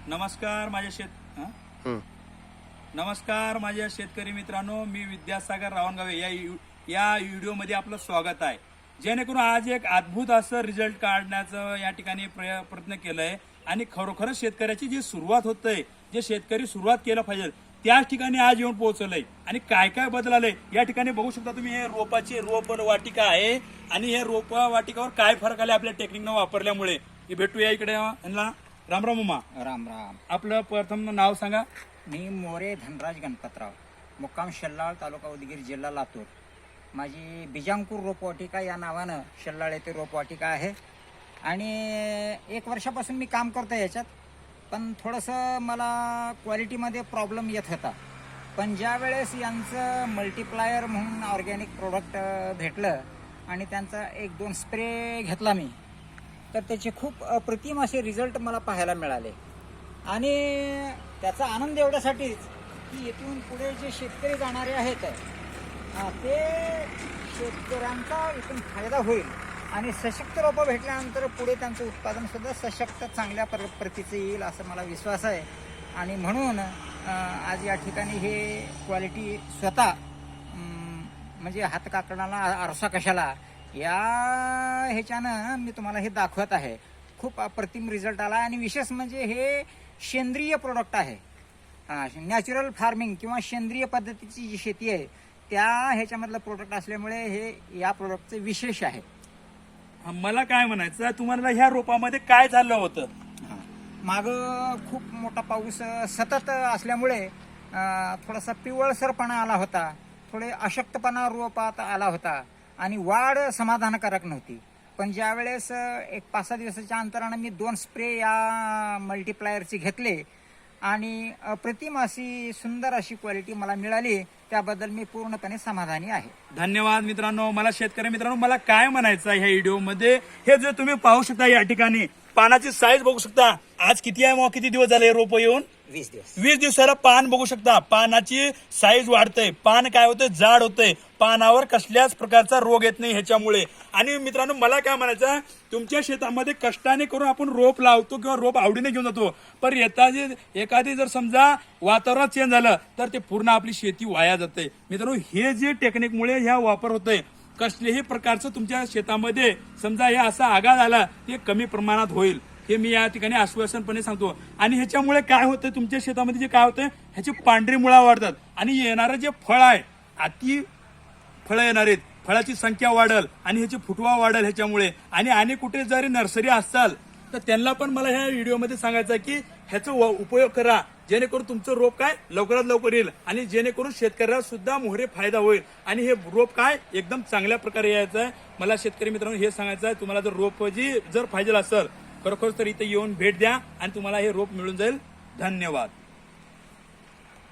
नमस्कार माझ्या शेतकरी मित्रांनो, मी विद्यासागर रावणगावे या व्हिडिओमध्ये आपलं स्वागत आहे. जेणेकरून आज एक अद्भुत असं रिझल्ट काढण्याचं या ठिकाणी प्रयत्न केलाय आणि खरोखरच शेतकऱ्याची जी सुरुवात होते, जे शेतकरी सुरुवात केलं पाहिजे त्याच ठिकाणी आज येऊन पोहोचलंय. आणि काय काय बदलालंय या ठिकाणी बघू शकता तुम्ही. हे रोपाची रोप वाटिका आहे आणि हे रोप वाटिकावर काय फरक आले आपल्या टेक्निकनं वापरल्यामुळे हे भेटूया इकडे. यांना राम राम उमा. राम राम. आपलं प्रथम नाव सांगा. मी मोरे धनराज गणपतराव, मुक्काम शल्लाळ, तालुका उदगीर, जिल्हा लातूर. माझी बिजांकूर रोपवाटिका या नावानं शल्लाळ येथे रोपवाटिका आहे आणि 1 वर्षापासून मी काम करतो याच्यात. पण थोडंसं मला क्वालिटीमध्ये प्रॉब्लेम येत होता. पण ज्या वेळेस यांचं मल्टीप्लायर म्हणून ऑर्गॅनिक प्रोडक्ट भेटलं आणि त्यांचा 1-2 स्प्रे घेतला मी, तर त्याचे खूप अप्रतिम असे रिझल्ट मला पाहायला मिळाले. आणि त्याचा आनंद एवढ्यासाठीच की इथून पुढे जे शेतकरी जाणारे आहेत ते शेतकऱ्यांचा इथून फायदा होईल आणि सशक्त रोपं भेटल्यानंतर पुढे त्यांचं उत्पादन सुद्धा सशक्त चांगल्या प्रतीचं येईल असं मला विश्वास आहे. आणि म्हणून आज या ठिकाणी हे क्वालिटी स्वतः म्हणजे हातकाकणाला आरसा कशाला या ह्याच्यानं मी तुम्हाला हे दाखवत आहे. खूप अप्रतिम रिझल्ट आला आणि विशेष म्हणजे हे सेंद्रिय प्रोडक्ट आहे. नॅचरल फार्मिंग किंवा सेंद्रिय पद्धतीची जी शेती आहे त्या ह्याच्यामधलं प्रोडक्ट असल्यामुळे हे या प्रोडक्टचं विशेष आहे. मला काय म्हणायचं, तुम्हाला ह्या रोपामध्ये काय झालं होतं? मागं खूप मोठा पाऊस सतत असल्यामुळे थोडासा पिवळसरपणा आला होता, थोडे अशक्तपणा रोपात आला होता आणि वाढ समाधानकारक नव्हती. पण ज्या वेळेस 1-5-6 दिवसाच्या अंतरानं मी 2 स्प्रे या मल्टीप्लायरचे घेतले आणि अप्रतिम अशी सुंदर अशी क्वालिटी मला मिळाली, त्याबद्दल मी पूर्णपणे समाधानी आहे. धन्यवाद मित्रांनो. मला शेतकरी मित्रांनो, मला काय म्हणायचं ह्या व्हिडिओमध्ये, हे जे तुम्ही पाहू शकता या ठिकाणी पानाची साईज बघू शकता. आज किती आहे मग, किती दिवस झाले रोप येऊन? 20 दिवस. 20 दिवसाला पान बघू शकता. पानाची साईज वाढतंय, पान काय होतंय, जाड होतंय, पानावर कसल्याच प्रकारचा रोग येत नाही ह्याच्यामुळे. आणि मित्रांनो, मला काय म्हणायचं, तुमच्या शेतामध्ये कष्टाने करून आपण रोप लावतो किंवा रोप आवडीने घेऊन जातो, पण एखादी जर समजा वातावरण चेंज झालं तर ते पूर्ण आपली शेती वाया जाते. मित्रांनो, हे जे टेक्निकमुळे ह्या वापर होतोय, कसल्याही प्रकारचं तुमच्या शेतामध्ये समजा हे असा आघात आला ते कमी प्रमाणात होईल, हे मी या ठिकाणी आश्वासनपणे सांगतो. आणि ह्याच्यामुळे काय होतं, तुमच्या शेतामध्ये जे काय होतं, ह्याची पांढरी मुळा वाढतात आणि येणारं जे फळ आहे, अति फळं येणार आहेत, फळाची संख्या वाढेल आणि ह्याची फुटवा वाढेल ह्याच्यामुळे. आणि कुठे जरी नर्सरी असाल तर त्यांना पण मला ह्या व्हिडिओमध्ये सांगायचं आहे की ह्याचा उपयोग करा, जेणेकरून तुमचं रोप काय लवकरात लवकर येईल आणि जेणेकरून शेतकऱ्याला सुद्धा मोहरे फायदा होईल आणि हे रोप काय एकदम चांगल्या प्रकारे यायचं आहे. मला शेतकरी मित्रांनो हे सांगायचं आहे, तुम्हाला जर रोप जर पाहिजे असेल खरोखर तर इथे येऊन भेट द्या आणि तुम्हाला हे रोप मिळून जाईल. धन्यवाद.